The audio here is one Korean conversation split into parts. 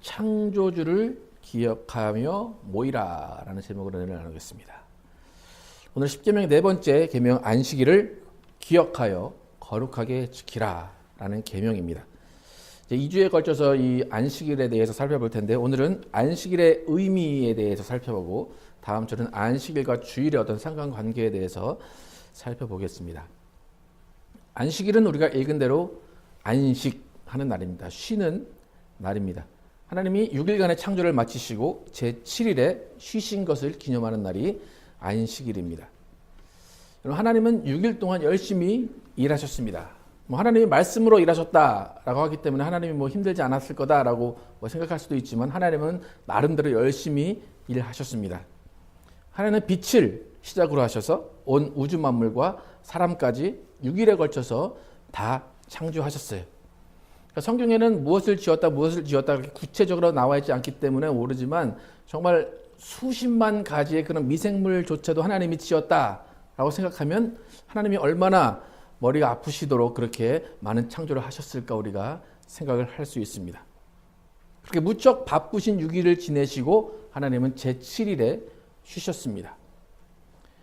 창조주를 기억하며 모이라 라는 제목으로 은혜를 나누겠습니다. 오늘 10계명의 네 번째 계명 안식일을 기억하여 거룩하게 지키라 라는 계명입니다. 2주에 걸쳐서 이 안식일에 대해서 살펴볼 텐데 오늘은 안식일의 의미에 대해서 살펴보고 다음 주는 안식일과 주일의 어떤 상관관계에 대해서 살펴보겠습니다. 안식일은 우리가 읽은 대로 안식하는 날입니다. 쉬는 날입니다. 하나님이 6일간의 창조를 마치시고 제7일에 쉬신 것을 기념하는 날이 안식일입니다. 하나님은 6일 동안 열심히 일하셨습니다. 하나님이 말씀으로 일하셨다라고 하기 때문에 하나님이 힘들지 않았을 거다라고 생각할 수도 있지만 하나님은 나름대로 열심히 일하셨습니다. 하나님은 빛을 시작으로 하셔서 온 우주 만물과 사람까지 6일에 걸쳐서 다 창조하셨어요. 성경에는 무엇을 지었다 구체적으로 나와 있지 않기 때문에 모르지만 정말 수십만 가지의 그런 미생물조차도 하나님이 지었다라고 생각하면 하나님이 얼마나 머리가 아프시도록 그렇게 많은 창조를 하셨을까 우리가 생각을 할 수 있습니다. 그렇게 무척 바쁘신 6일을 지내시고 하나님은 제7일에 쉬셨습니다.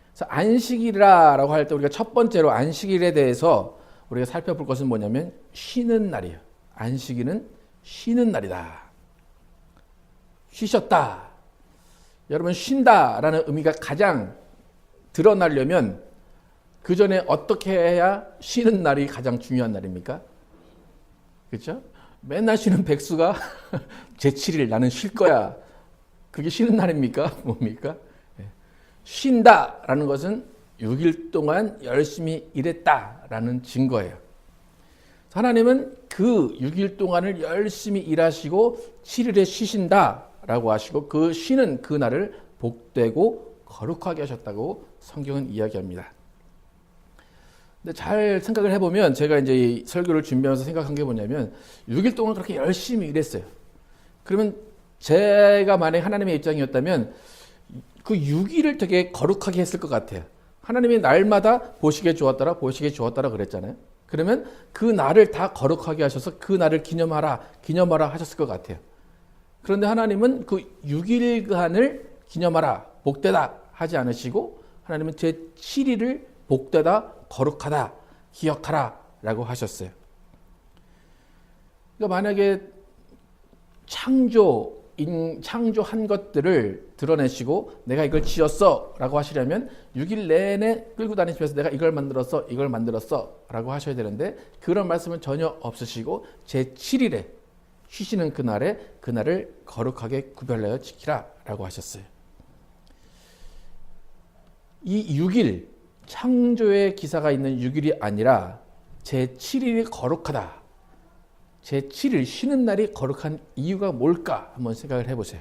그래서 안식일이라고 할 때 우리가 첫 번째로 안식일에 대해서 우리가 살펴볼 것은 뭐냐면 쉬는 날이에요. 안식일은 쉬는 날이다. 쉬셨다. 여러분 쉰다라는 의미가 가장 드러나려면 그 전에 어떻게 해야 쉬는 날이 가장 중요한 날입니까? 그렇죠? 맨날 쉬는 백수가 제7일 나는 쉴 거야. 그게 쉬는 날입니까? 뭡니까? 쉰다라는 것은 6일 동안 열심히 일했다라는 증거예요. 하나님은 그 6일 동안을 열심히 일하시고 7일에 쉬신다라고 하시고 그 쉬는 그 날을 복되고 거룩하게 하셨다고 성경은 이야기합니다. 근데 잘 생각을 해보면 제가 이제 이 설교를 준비하면서 생각한 게 뭐냐면 6일 동안 그렇게 열심히 일했어요. 그러면 제가 만약에 하나님의 입장이었다면 그 6일을 되게 거룩하게 했을 것 같아요. 하나님이 날마다 보시기에 좋았더라 그랬잖아요. 그러면 그 날을 다 거룩하게 하셔서 그 날을 기념하라 하셨을 것 같아요. 그런데 하나님은 그 6일간을 기념하라, 복되다 하지 않으시고 하나님은 제7일을 복되다, 거룩하다, 기억하라 라고 하셨어요. 그러니까 만약에 창조한 것들을 드러내시고 내가 이걸 지었어 라고 하시려면 6일 내내 끌고 다니시면서 내가 이걸 만들었어 라고 하셔야 되는데 그런 말씀은 전혀 없으시고 제7일에 쉬시는 그날을 거룩하게 구별하여 지키라 라고 하셨어요. 이 6일 창조의 기사가 있는 6일이 아니라 제7일이 거룩하다. 제7일 쉬는 날이 거룩한 이유가 뭘까 한번 생각을 해보세요.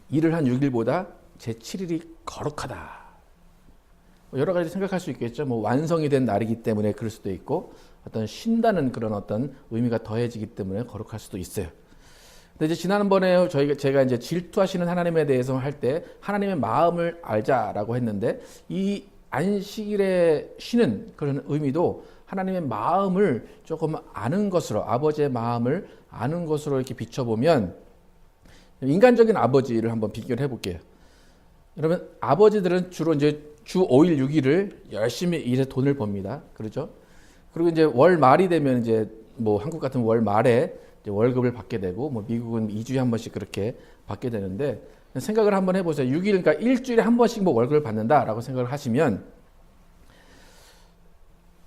일을 한 6일보다 제7일이 거룩하다. 여러 가지 생각할 수 있겠죠. 완성이 된 날이기 때문에 그럴 수도 있고 어떤 쉰다는 그런 어떤 의미가 더해지기 때문에 거룩할 수도 있어요. 근데 이제 지난번에 제가 이제 질투하시는 하나님에 대해서 할 때 하나님의 마음을 알자라고 했는데 이 안식일에 쉬는 그런 의미도 하나님의 마음을 조금 아는 것으로 아버지의 마음을 아는 것으로 이렇게 비춰보면 인간적인 아버지를 한번 비교를 해볼게요. 여러분 아버지들은 주로 이제 주 5일 6일을 열심히 일해서 돈을 법니다. 그렇죠? 그리고 이제 월 말이 되면 이제 한국 같은 월 말에 이제 월급을 받게 되고 미국은 2주에 한 번씩 그렇게 받게 되는데 생각을 한번 해보세요. 6일 그러니까 일주일에 한 번씩 월급을 받는다라고 생각을 하시면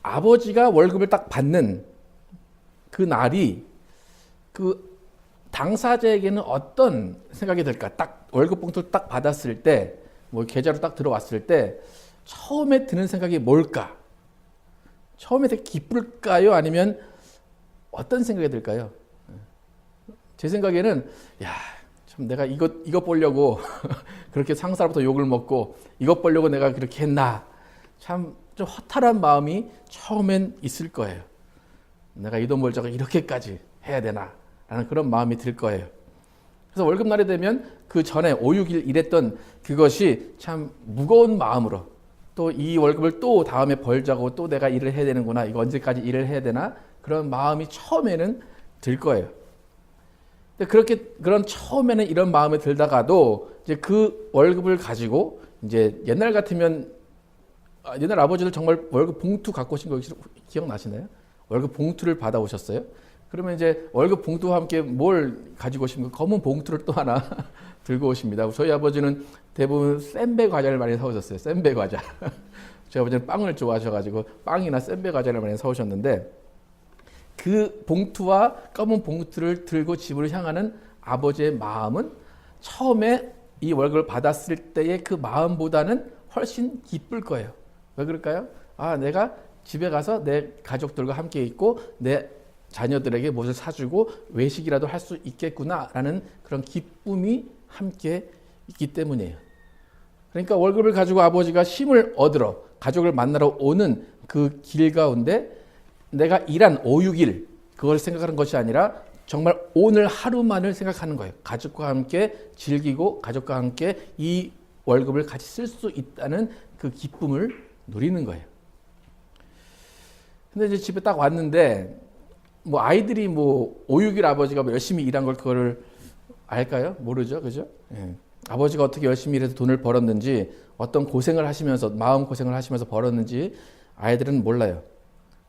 아버지가 월급을 딱 받는 그 날이 그 당사자에게는 어떤 생각이 들까? 딱 월급 봉투를 딱 받았을 때, 계좌로 딱 들어왔을 때 처음에 드는 생각이 뭘까? 처음에 되게 기쁠까요? 아니면 어떤 생각이 들까요? 제 생각에는 참 내가 이것 보려고 그렇게 상사로부터 욕을 먹고 이것 보려고 내가 그렇게 했나? 참 좀 허탈한 마음이 처음엔 있을 거예요. 내가 이 돈 벌자고 이렇게까지 해야 되나? 라는 그런 마음이 들 거예요. 그래서 월급날이 되면 그 전에 5, 6일 일했던 그것이 참 무거운 마음으로 또 이 월급을 또 다음에 벌자고 또 내가 일을 해야 되는구나. 이거 언제까지 일을 해야 되나? 그런 마음이 처음에는 들 거예요. 근데 그렇게 그런 처음에는 이런 마음이 들다가도 이제 그 월급을 가지고 이제 옛날 같으면 옛날 아버지들 정말 월급 봉투 갖고 오신 거 기억나시나요? 월급 봉투를 받아오셨어요? 그러면 이제 월급 봉투와 함께 뭘 가지고 오시면 검은 봉투를 또 하나 들고 오십니다. 저희 아버지는 대부분 센베 과자를 많이 사오셨어요. 센베 과자. 저희 아버지는 빵을 좋아하셔가지고 빵이나 센베 과자를 많이 사오셨는데 그 봉투와 검은 봉투를 들고 집을 향하는 아버지의 마음은 처음에 이 월급을 받았을 때의 그 마음보다는 훨씬 기쁠 거예요. 왜 그럴까요? 내가 집에 가서 내 가족들과 함께 있고 내 자녀들에게 무엇을 사주고 외식이라도 할 수 있겠구나라는 그런 기쁨이 함께 있기 때문이에요. 그러니까 월급을 가지고 아버지가 힘을 얻으러 가족을 만나러 오는 그 길 가운데 내가 일한 5, 6일 그걸 생각하는 것이 아니라 정말 오늘 하루만을 생각하는 거예요. 가족과 함께 즐기고 가족과 함께 이 월급을 같이 쓸 수 있다는 그 기쁨을 누리는 거예요. 근데 이제 집에 딱 왔는데 뭐 아이들이 뭐 5, 6일 아버지가 뭐 열심히 일한 걸 그거를 알까요? 모르죠. 그죠? 예. 아버지가 어떻게 열심히 일해서 돈을 벌었는지 어떤 고생을 하시면서 마음 고생을 하시면서 벌었는지 아이들은 몰라요.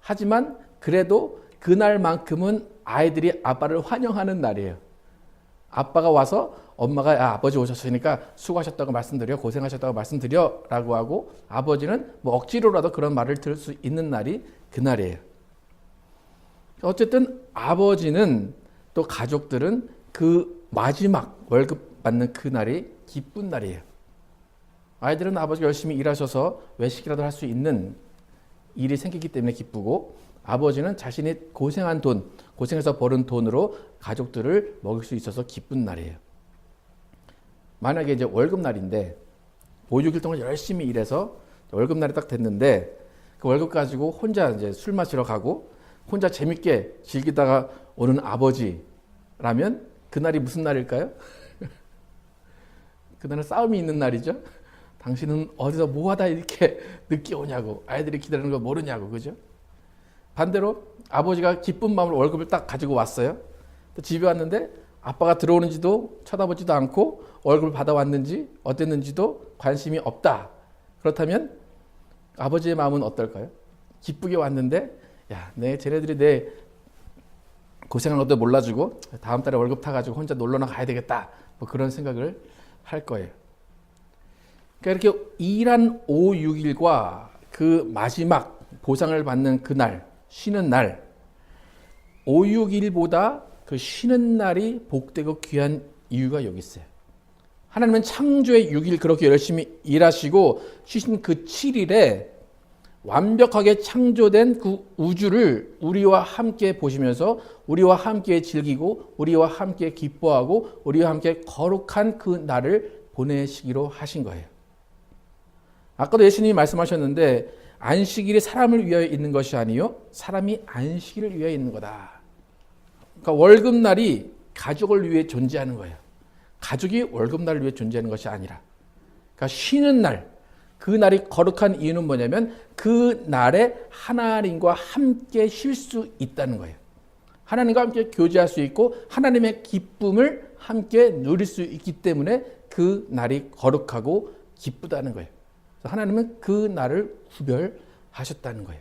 하지만 그래도 그날만큼은 아이들이 아빠를 환영하는 날이에요. 아빠가 와서 엄마가 아버지 오셨으니까 수고하셨다고 말씀드려 고생하셨다고 말씀드려 라고 하고 아버지는 뭐 억지로라도 그런 말을 들을 수 있는 날이 그날이에요. 어쨌든 아버지는 또 가족들은 그 마지막 월급 받는 그날이 기쁜 날이에요. 아이들은 아버지가 열심히 일하셔서 외식이라도 할 수 있는 일이 생기기 때문에 기쁘고 아버지는 자신이 고생한 돈, 고생해서 버는 돈으로 가족들을 먹일 수 있어서 기쁜 날이에요. 만약에 이제 월급날인데 5, 6일 동안 열심히 일해서 월급날이 딱 됐는데 그 월급 가지고 혼자 이제 술 마시러 가고 혼자 재밌게 즐기다가 오는 아버지라면 그날이 무슨 날일까요? 그날은 싸움이 있는 날이죠. 당신은 어디서 뭐하다 이렇게 늦게 오냐고 아이들이 기다리는 거 모르냐고 그죠? 반대로 아버지가 기쁜 마음으로 월급을 딱 가지고 왔어요. 또 집에 왔는데 아빠가 들어오는지도 쳐다보지도 않고 월급을 받아왔는지 어땠는지도 관심이 없다. 그렇다면 아버지의 마음은 어떨까요? 기쁘게 왔는데 쟤네들이 내 고생한 것도 몰라주고 다음 달에 월급 타가지고 혼자 놀러나 가야 되겠다. 뭐 그런 생각을 할 거예요. 그러니까 이렇게 일한 5, 6일과 그 마지막 보상을 받는 그날, 쉬는 날, 5, 6일보다 그 쉬는 날이 복되고 귀한 이유가 여기 있어요. 하나님은 창조의 6일 그렇게 열심히 일하시고 쉬신 그 7일에 완벽하게 창조된 그 우주를 우리와 함께 보시면서 우리와 함께 즐기고 우리와 함께 기뻐하고 우리와 함께 거룩한 그 날을 보내시기로 하신 거예요. 아까도 예수님이 말씀하셨는데 안식일이 사람을 위하여 있는 것이 아니요 사람이 안식일을 위하여 있는 거다. 그러니까 월급날이 가족을 위해 존재하는 거예요. 가족이 월급날을 위해 존재하는 것이 아니라 그러니까 쉬는 날, 그 날이 거룩한 이유는 뭐냐면 그 날에 하나님과 함께 쉴 수 있다는 거예요. 하나님과 함께 교제할 수 있고 하나님의 기쁨을 함께 누릴 수 있기 때문에 그 날이 거룩하고 기쁘다는 거예요. 하나님은 그 날을 구별하셨다는 거예요.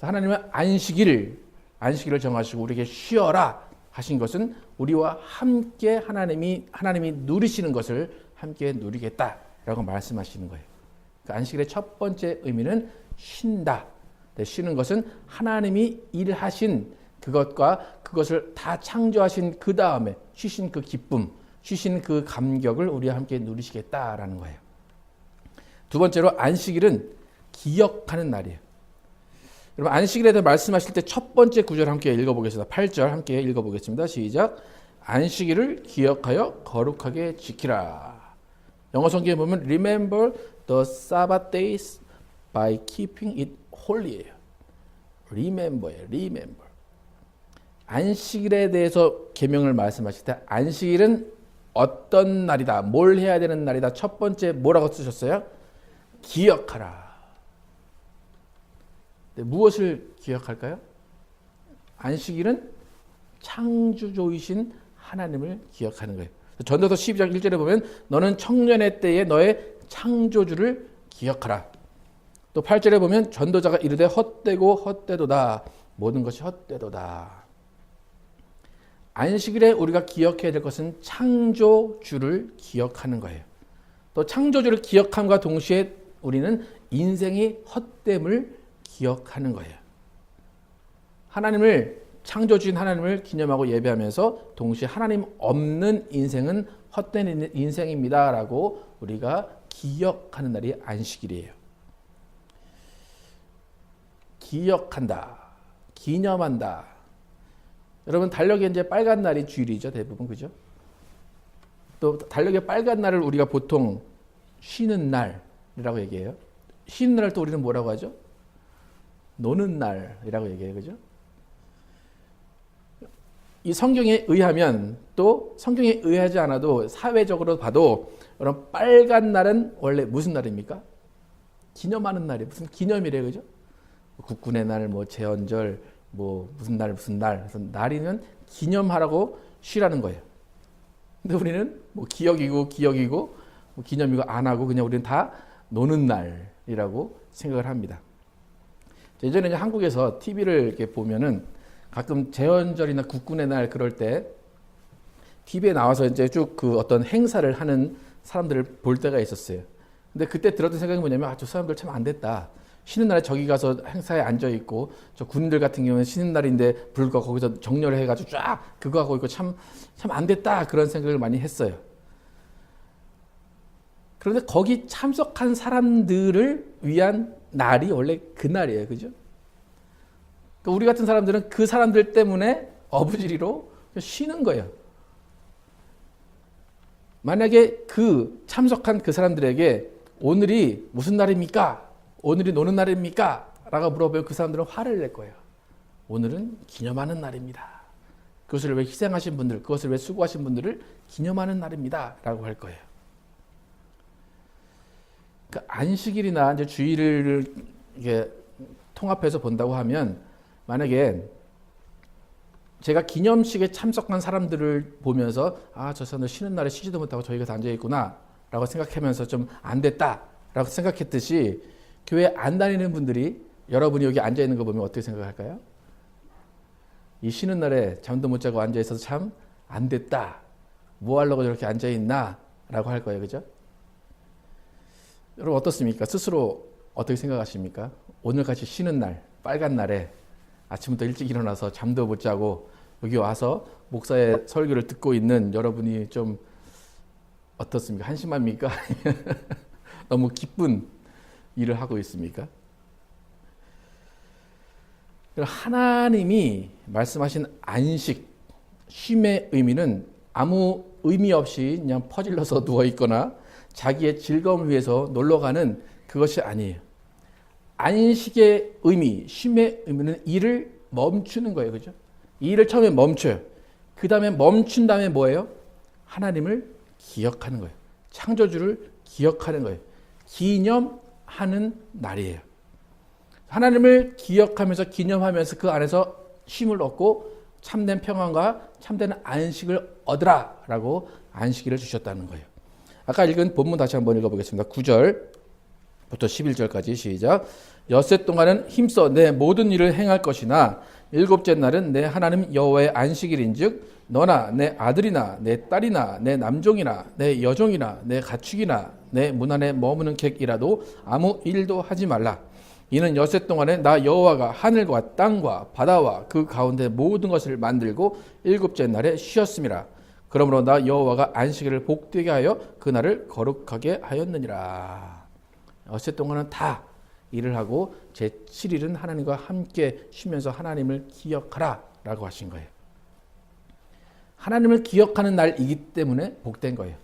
하나님은 안식일을 정하시고 우리에게 쉬어라 하신 것은 우리와 함께 하나님이 누리시는 것을 함께 누리겠다라고 말씀하시는 거예요. 그 안식일의 첫 번째 의미는 쉰다. 쉬는 것은 하나님이 일하신 그것과 그것을 다 창조하신 그 다음에 쉬신 그 기쁨, 쉬신 그 감격을 우리와 함께 누리시겠다라는 거예요. 두 번째로 안식일은 기억하는 날이에요. 여러분 안식일에 대해 말씀하실 때 첫 번째 구절 함께 읽어보겠습니다. 8절 함께 읽어보겠습니다. 시작. 안식일을 기억하여 거룩하게 지키라. 영어 성경에 보면 Remember the Sabbath days by keeping it holy예요. Remember. 안식일에 대해서 계명을 말씀하실 때 안식일은 어떤 날이다. 뭘 해야 되는 날이다. 첫 번째 뭐라고 쓰셨어요? 기억하라. 무엇을 기억할까요? 안식일은 창조주이신 하나님을 기억하는 거예요. 전도서 12장 1절에 보면 너는 청년의 때에 너의 창조주를 기억하라. 또 8절에 보면 전도자가 이르되 헛되고 헛되도다. 모든 것이 헛되도다. 안식일에 우리가 기억해야 될 것은 창조주를 기억하는 거예요. 또 창조주를 기억함과 동시에 우리는 인생의 헛됨을 기억하는 거예요. 하나님을 창조주인 하나님을 기념하고 예배하면서 동시에 하나님 없는 인생은 헛된 인생입니다라고 우리가 기억하는 날이 안식일이에요. 기억한다, 기념한다. 여러분 달력에 이제 빨간 날이 주일이죠, 대부분 그죠? 또 달력의 빨간 날을 우리가 보통 쉬는 날이라고 얘기해요. 쉬는 날을 또 우리는 뭐라고 하죠? 노는 날이라고 얘기해요, 그죠? 이 성경에 의하면 또 성경에 의하지 않아도 사회적으로 봐도 그럼 빨간 날은 원래 무슨 날입니까? 기념하는 날이에요. 무슨 기념이래요, 그죠? 국군의 날, 뭐 제헌절, 뭐 무슨 날 그래서 날이면 기념하라고 쉬라는 거예요. 근데 우리는 뭐 기억이고 뭐 기념이고 안 하고 그냥 우리는 다 노는 날이라고 생각을 합니다. 예전에 이제 한국에서 TV를 이렇게 보면은 가끔 제헌절이나 국군의 날 그럴 때 TV에 나와서 이제 쭉 그 어떤 행사를 하는 사람들을 볼 때가 있었어요. 근데 그때 들었던 생각이 뭐냐면 저 사람들 참 안 됐다. 쉬는 날에 저기 가서 행사에 앉아 있고 저 군인들 같은 경우는 쉬는 날인데 불과 거기서 정렬을 해가지고 쫙 그거 하고 있고 참 안 됐다 그런 생각을 많이 했어요. 그런데 거기 참석한 사람들을 위한 날이 원래 그 날이에요, 그죠? 그러니까 우리 같은 사람들은 그 사람들 때문에 어부지리로 쉬는 거예요. 만약에 그 참석한 그 사람들에게 오늘이 무슨 날입니까? 오늘이 노는 날입니까? 라고 물어보면 그 사람들은 화를 낼 거예요. 오늘은 기념하는 날입니다. 그것을 왜 희생하신 분들, 그것을 왜 수고하신 분들을 기념하는 날입니다. 라고 할 거예요. 그 안식일이나 이제 주일을 이게 통합해서 본다고 하면 만약에 제가 기념식에 참석한 사람들을 보면서 저 사람들 쉬는 날에 쉬지도 못하고 저기 가서 앉아있구나 라고 생각하면서 좀 안 됐다 라고 생각했듯이 교회 안 다니는 분들이 여러분이 여기 앉아있는 거 보면 어떻게 생각할까요? 이 쉬는 날에 잠도 못 자고 앉아있어서 참 안 됐다. 뭐 하려고 저렇게 앉아있나 라고 할 거예요. 그죠? 여러분 어떻습니까? 스스로 어떻게 생각하십니까? 오늘같이 쉬는 날, 빨간 날에 아침부터 일찍 일어나서 잠도 못 자고 여기 와서 목사의 설교를 듣고 있는 여러분이 좀 어떻습니까? 한심합니까? 너무 기쁜 일을 하고 있습니까? 하나님이 말씀하신 안식, 쉼의 의미는 아무 의미 없이 그냥 퍼질러서 누워있거나 자기의 즐거움을 위해서 놀러가는 그것이 아니에요. 안식의 의미, 쉼의 의미는 일을 멈추는 거예요. 그죠? 이 일을 처음에 멈춰요. 그 다음에 멈춘 다음에 뭐예요? 하나님을 기억하는 거예요. 창조주를 기억하는 거예요. 기념하는 날이에요. 하나님을 기억하면서 기념하면서 그 안에서 쉼을 얻고 참된 평안과 참된 안식을 얻으라 라고 안식일을 주셨다는 거예요. 아까 읽은 본문 다시 한번 읽어보겠습니다. 9절부터 11절까지 시작. 엿새 동안은 힘써 내 모든 일을 행할 것이나 일곱째 날은 내 하나님 여호와의 안식일인즉 너나 내 아들이나 내 딸이나 내 남종이나 내 여종이나 내 가축이나 내 문 안에 머무는 객이라도 아무 일도 하지 말라. 이는 엿새 동안에 나 여호와가 하늘과 땅과 바다와 그 가운데 모든 것을 만들고 일곱째 날에 쉬었음이라. 그러므로 나 여호와가 안식일을 복되게 하여 그날을 거룩하게 하였느니라. 엿새 동안은 다 일을 하고 제7일은 하나님과 함께 쉬면서 하나님을 기억하라 라고 하신 거예요. 하나님을 기억하는 날이기 때문에 복된 거예요.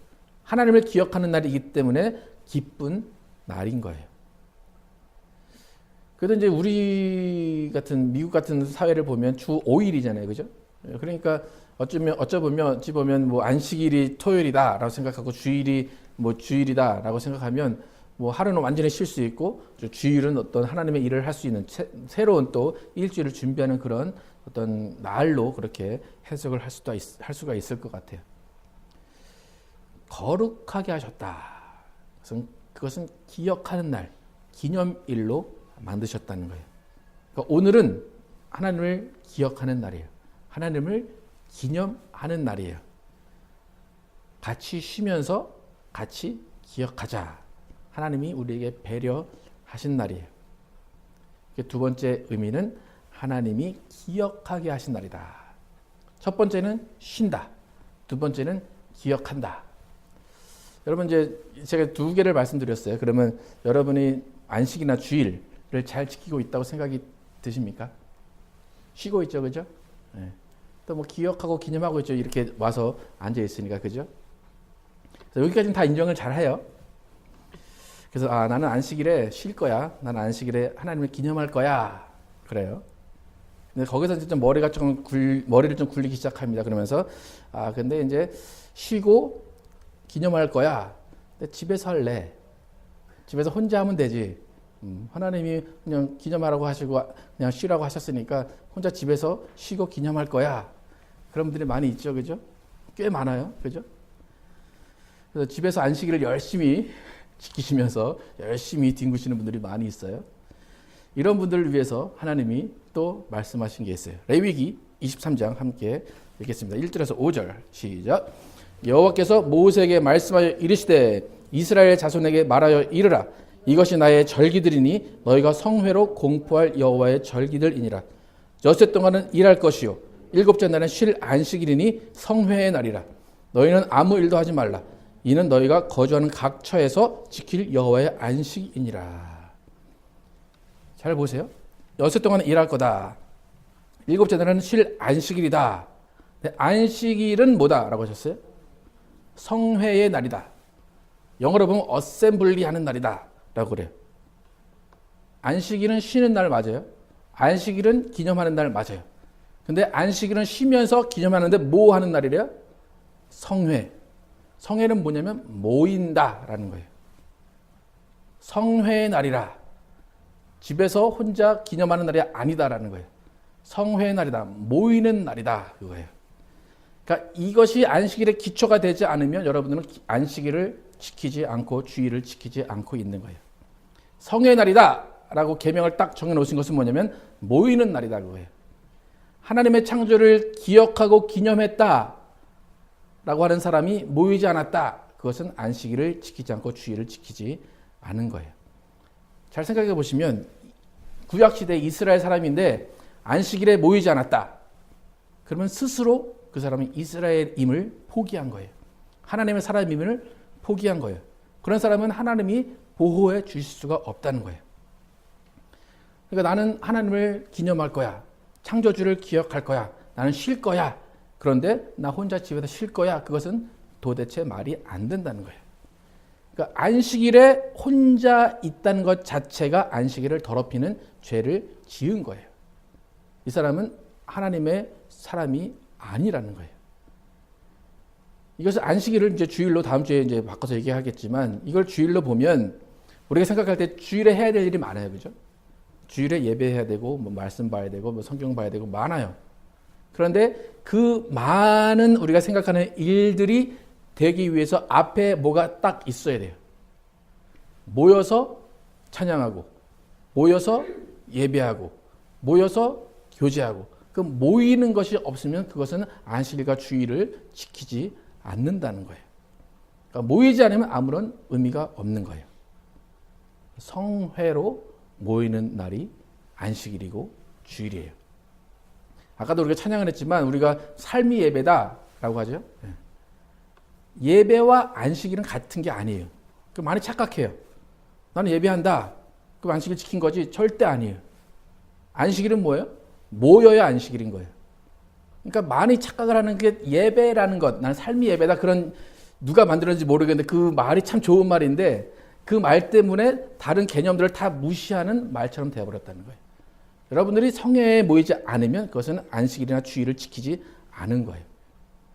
하나님을 기억하는 날이기 때문에 기쁜 날인 거예요. 그래도 이제 우리 같은 미국 같은 사회를 보면 주 5일이잖아요. 그죠? 그러니까 어찌 보면 뭐 안식일이 토요일이다라고 생각하고 주일이 뭐 주일이다라고 생각하면 뭐 하루는 완전히 쉴 수 있고 주일은 어떤 하나님의 일을 할 수 있는 새로운 또 일주일을 준비하는 그런 어떤 날로 그렇게 해석을 할 수가 있을 것 같아요. 거룩하게 하셨다. 그것은 기억하는 날, 기념일로 만드셨다는 거예요. 그러니까 오늘은 하나님을 기억하는 날이에요. 하나님을 기념하는 날이에요. 같이 쉬면서 같이 기억하자. 하나님이 우리에게 배려하신 날이에요. 두 번째 의미는 하나님이 기억하게 하신 날이다. 첫 번째는 쉰다. 두 번째는 기억한다. 여러분 이제 제가 두 개를 말씀드렸어요. 그러면 여러분이 안식이나 주일을 잘 지키고 있다고 생각이 드십니까? 쉬고 있죠, 그죠? 네. 또 뭐 기억하고 기념하고 있죠. 이렇게 와서 앉아 있으니까, 그죠? 여기까지는 다 인정을 잘 해요. 그래서 나는 안식일에 쉴 거야. 나는 안식일에 하나님을 기념할 거야. 그래요. 근데 거기서 이제 좀 머리를 좀 굴리기 시작합니다. 그러면서 근데 이제 쉬고 기념할 거야. 근데 집에서 할래. 집에서 혼자 하면 되지. 하나님이 그냥 기념하라고 하시고 그냥 쉬라고 하셨으니까 혼자 집에서 쉬고 기념할 거야. 그런 분들이 많이 있죠, 그죠? 꽤 많아요, 그죠? 그래서 집에서 안식일을 열심히 지키시면서 열심히 뒹구시는 분들이 많이 있어요. 이런 분들을 위해서 하나님이 또 말씀하신 게 있어요. 레위기 23장 함께 읽겠습니다. 1절에서 5절 시작. 여호와께서 모세에게 말씀하여 이르시되 이스라엘 자손에게 말하여 이르라. 이것이 나의 절기들이니 너희가 성회로 공포할 여호와의 절기들이니라. 엿새 동안은 일할 것이요 일곱째 날은 쉴 안식일이니 성회의 날이라. 너희는 아무 일도 하지 말라. 이는 너희가 거주하는 각 처에서 지킬 여호와의 안식이니라. 잘 보세요. 엿새 동안은 일할 거다. 일곱째 날은 쉴 안식일이다. 안식일은 뭐다라고 하셨어요? 성회의 날이다. 영어로 보면 어셈블리 하는 날이다 라고 그래요. 안식일은 쉬는 날 맞아요. 안식일은 기념하는 날 맞아요. 근데 안식일은 쉬면서 기념하는데 뭐 하는 날이래요? 성회. 성회는 뭐냐면 모인다라는 거예요. 성회의 날이라. 집에서 혼자 기념하는 날이 아니다라는 거예요. 성회의 날이다. 모이는 날이다. 그거예요. 그러니까 이것이 안식일의 기초가 되지 않으면 여러분들은 안식일을 지키지 않고 주일을 지키지 않고 있는 거예요. 성회의 날이다 라고 계명을 딱 정해놓으신 것은 뭐냐면 모이는 날이다 그거예요. 하나님의 창조를 기억하고 기념했다 라고 하는 사람이 모이지 않았다. 그것은 안식일을 지키지 않고 주일을 지키지 않은 거예요. 잘 생각해 보시면 구약시대 이스라엘 사람인데 안식일에 모이지 않았다. 그러면 스스로 그 사람이 이스라엘임을 포기한 거예요. 하나님의 사람임을 포기한 거예요. 그런 사람은 하나님이 보호해 주실 수가 없다는 거예요. 그러니까 나는 하나님을 기념할 거야. 창조주를 기억할 거야. 나는 쉴 거야. 그런데 나 혼자 집에서 쉴 거야. 그것은 도대체 말이 안 된다는 거예요. 그러니까 안식일에 혼자 있다는 것 자체가 안식일을 더럽히는 죄를 지은 거예요. 이 사람은 하나님의 사람이 아니라는 거예요. 이것을 안식일을 이제 주일로 다음 주에 이제 바꿔서 얘기하겠지만 이걸 주일로 보면 우리가 생각할 때 주일에 해야 될 일이 많아요, 그죠? 주일에 예배해야 되고 뭐 말씀 봐야 되고 뭐 성경 봐야 되고 많아요. 그런데 그 많은 우리가 생각하는 일들이 되기 위해서 앞에 뭐가 딱 있어야 돼요. 모여서 찬양하고, 모여서 예배하고, 모여서 교제하고. 그 모이는 것이 없으면 그것은 안식일과 주일을 지키지 않는다는 거예요. 그러니까 모이지 않으면 아무런 의미가 없는 거예요. 성회로 모이는 날이 안식일이고 주일이에요. 아까도 우리가 찬양을 했지만 우리가 삶이 예배다라고 하죠. 예배와 안식일은 같은 게 아니에요. 많이 착각해요. 나는 예배한다. 그럼 안식일 지킨 거지? 절대 아니에요. 안식일은 뭐예요? 모여야 안식일인 거예요. 그러니까 많이 착각을 하는 게 예배라는 것, 나는 삶이 예배다. 그런 누가 만들었는지 모르겠는데 그 말이 참 좋은 말인데 그 말 때문에 다른 개념들을 다 무시하는 말처럼 되어버렸다는 거예요. 여러분들이 성회에 모이지 않으면 그것은 안식일이나 주일을 지키지 않은 거예요.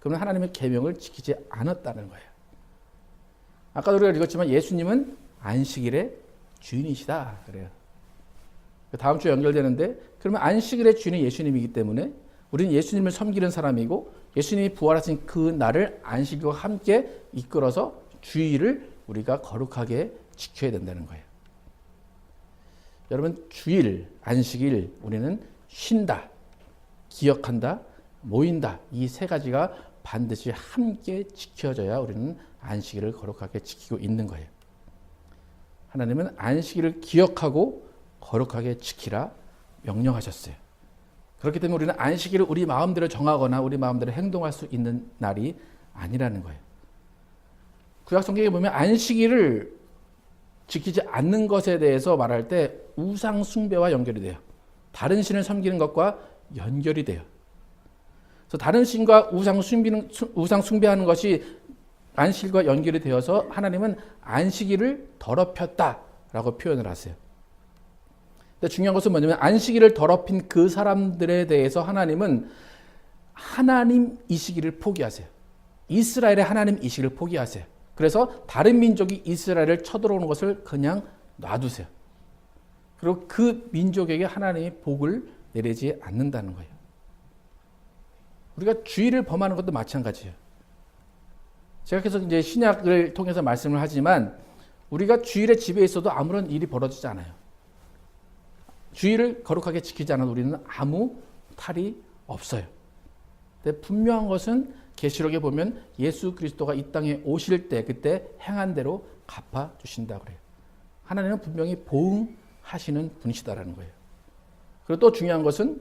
그러면 하나님의 계명을 지키지 않았다는 거예요. 아까도 우리가 읽었지만 예수님은 안식일의 주인이시다 그래요. 다음 주에 연결되는데, 그러면 안식일의 주인이 예수님이기 때문에 우리는 예수님을 섬기는 사람이고, 예수님이 부활하신 그 날을 안식일과 함께 이끌어서 주일을 우리가 거룩하게 지켜야 된다는 거예요. 여러분, 주일, 안식일, 우리는 쉰다, 기억한다, 모인다, 이 세 가지가 반드시 함께 지켜져야 우리는 안식일을 거룩하게 지키고 있는 거예요. 하나님은 안식일을 기억하고 거룩하게 지키라 명령하셨어요. 그렇기 때문에 우리는 안식일을 우리 마음대로 정하거나 우리 마음대로 행동할 수 있는 날이 아니라는 거예요. 구약 성경에 보면 안식일을 지키지 않는 것에 대해서 말할 때 우상 숭배와 연결이 돼요. 다른 신을 섬기는 것과 연결이 돼요. 그래서 다른 신과 우상 숭배하는 것이 안식일과 연결이 되어서 하나님은 안식일을 더럽혔다라고 표현을 하세요. 근데 중요한 것은 뭐냐면, 안식일을 더럽힌 그 사람들에 대해서 하나님은 하나님이시기를 포기하세요. 이스라엘의 하나님이시기를 포기하세요. 그래서 다른 민족이 이스라엘을 쳐들어오는 것을 그냥 놔두세요. 그리고 그 민족에게 하나님이 복을 내리지 않는다는 거예요. 우리가 주일을 범하는 것도 마찬가지예요. 제가 계속 이제 신약을 통해서 말씀을 하지만, 우리가 주일에 집에 있어도 아무런 일이 벌어지지 않아요. 주일을 거룩하게 지키지 않아도 우리는 아무 탈이 없어요. 근데 분명한 것은 계시록에 보면 예수 그리스도가 이 땅에 오실 때 그때 행한 대로 갚아 주신다고 그래요. 하나님은 분명히 보응하시는 분이시다라는 거예요. 그리고 또 중요한 것은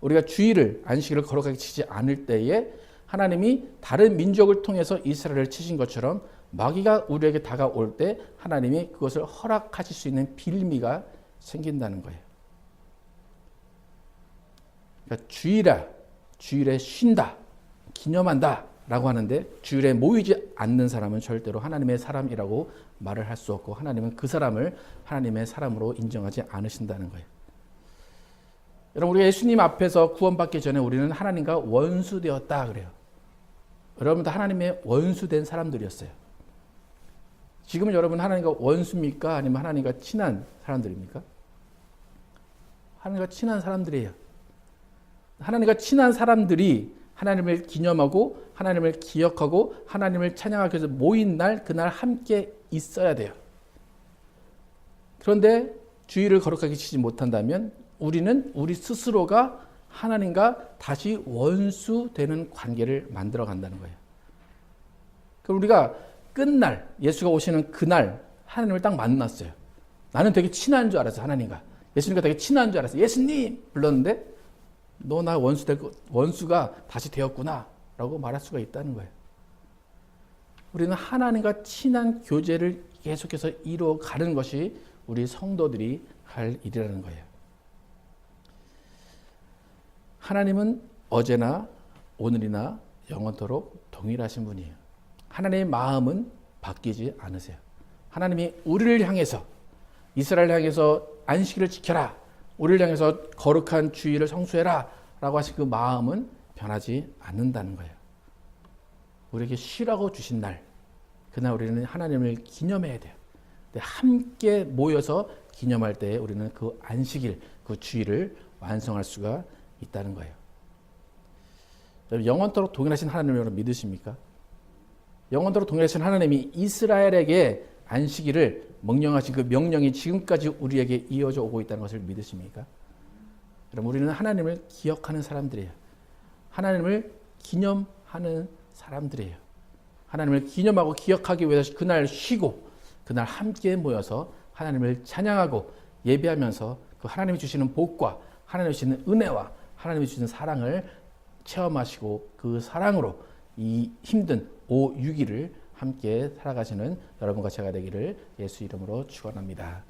우리가 주일을, 안식일을 거룩하게 지키지 않을 때에 하나님이 다른 민족을 통해서 이스라엘을 치신 것처럼 마귀가 우리에게 다가올 때 하나님이 그것을 허락하실 수 있는 빌미가 생긴다는 거예요. 그러니까 주일에 쉰다, 기념한다 라고 하는데, 주일에 모이지 않는 사람은 절대로 하나님의 사람이라고 말을 할 수 없고, 하나님은 그 사람을 하나님의 사람으로 인정하지 않으신다는 거예요. 여러분, 우리가 예수님 앞에서 구원받기 전에 우리는 하나님과 원수되었다 그래요. 여러분도 하나님의 원수된 사람들이었어요. 지금은 여러분 하나님과 원수입니까? 아니면 하나님과 친한 사람들입니까? 하나님과 친한 사람들이에요. 하나님과 친한 사람들이 하나님을 기념하고 하나님을 기억하고 하나님을 찬양하기 위해서 모인 날, 그날 함께 있어야 돼요. 그런데 주일을 거룩하게 지키지 못한다면 우리는 우리 스스로가 하나님과 다시 원수되는 관계를 만들어 간다는 거예요. 그럼 우리가 끝날, 예수가 오시는 그날 하나님을 딱 만났어요. 나는 되게 친한 줄 알았어, 하나님과. 예수님과 되게 친한 줄 알았어. 예수님! 불렀는데 너 나 원수가 다시 되었구나 라고 말할 수가 있다는 거예요. 우리는 하나님과 친한 교제를 계속해서 이루어가는 것이 우리 성도들이 할 일이라는 거예요. 하나님은 어제나 오늘이나 영원토록 동일하신 분이에요. 하나님의 마음은 바뀌지 않으세요. 하나님이 우리를 향해서, 이스라엘을 향해서 안식일을 지켜라, 우리를 향해서 거룩한 주일을 성수해라 라고 하신 그 마음은 변하지 않는다는 거예요. 우리에게 쉬라고 주신 날, 그날 우리는 하나님을 기념해야 돼요. 함께 모여서 기념할 때 우리는 그 안식일, 그 주일을 완성할 수가 있다는 거예요. 영원토록 동일하신 하나님을 여러분 믿으십니까? 영원토록 동일하신 하나님이 이스라엘에게 안식일을 명령하신 그 명령이 지금까지 우리에게 이어져 오고 있다는 것을 믿으십니까? 여러분, 우리는 하나님을 기억하는 사람들이에요. 하나님을 기념하는 사람들이에요. 하나님을 기념하고 기억하기 위해서 그날 쉬고 그날 함께 모여서 하나님을 찬양하고 예배하면서 그 하나님이 주시는 복과 하나님이 주시는 은혜와 하나님이 주시는 사랑을 체험하시고 그 사랑으로 이 힘든 5, 6일을 함께 살아가시는 여러분과 제가 되기를 예수 이름으로 축원합니다.